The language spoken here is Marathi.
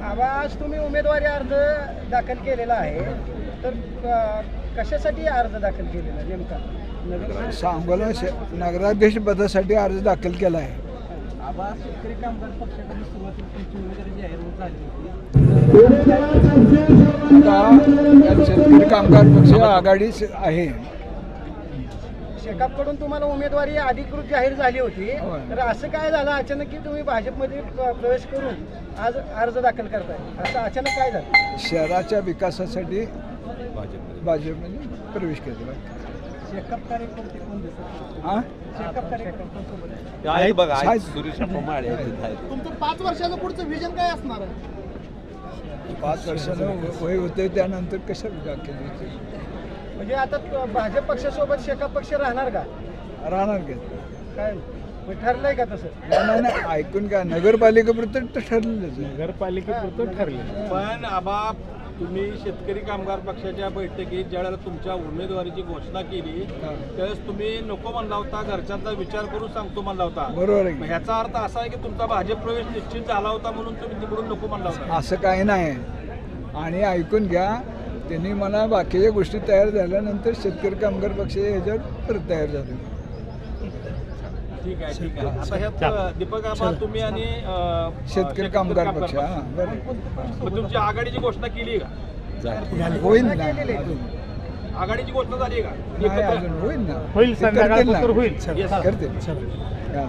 आबा, आज तुम्ही उमेदवारी अर्ज दाखल केलेला आहे, तर कशासाठी अर्ज दाखल केलेला नेमका? सांगोला नगराध्यक्ष पदासाठी अर्ज दाखल केला आहे. आबा, शेतकरी कामगार पक्षाकडून सुरुवातीला तुमची उमेदवारी जाहीर होत झाली होती. आता यात शेतकरी कामगार पक्ष आघाडी आहे. शेकापकडून तुम्हाला उमेदवारी अधिकृत जाहीर झाली होती, होय. तर असं काय झालं अचानक की तुम्ही भाजपमध्ये प्रवेश करून आज अर्ज दाखल करताय? असं अचानक काय झालं? शहराच्या विकासासाठी भाजपमध्ये प्रवेश केला. शेकाप कार्यकर्ते कोण दिसत? हां शेकाप कार्यकर्त्यांसोबत आहे बघा, आहे. आहेत. सुरेश माळे आहेत. तुमचं 5 वर्षाचं पुढचं विजन काय असणार आहे? 5 वर्षानं वय होते त्यानंतर कशा विकास केली म्हणजे आता भाजप पक्षासोबत शेकाप पक्ष राहणार का? राहणार का? काय ठरलंय का तसं? नाही नाही, ऐकून का नगरपालिकेपुरतं तर ठरलेलंच आहे. नगरपालिकेपुरतं ठरलं. पण आबा, तुम्ही शेतकरी कामगार पक्षाच्या बैठकीत ज्यावेळेला तुमच्या उमेदवारीची घोषणा केली त्यावेळेस तुम्ही नको म्हणला होता, घरच्यांचा विचार करून सांगतो म्हणला होता. बरोबर आहे मग की? ह्याचा अर्थ असा आहे की तुमचा भाजप प्रवेश निश्चित झाला होता म्हणून तुम्ही तिकडून नको म्हणला होता. असं काही नाही. आणि ऐकून घ्या, त्यांनी मला बाकीच्या गोष्टी तयार झाल्यानंतर शेतकरी कामगार पक्ष ह्याच्यावर परत तयार झाले. ठीक आहे, ठीक आहे. आता ह्यात दीपक आबा, तुम्ही आणि शेतकरी कामगार पक्ष हां बरं मग तुमची आघाडीची घोषणा केली आहे का? होईल ना. आघाडीची घोषणा झाली आहे का? नाही, एकत्र- अजून होईल ना. होईल, ते करतील ना. संध्याकाळनंतर होईल. Yes, sir. करतील. हां.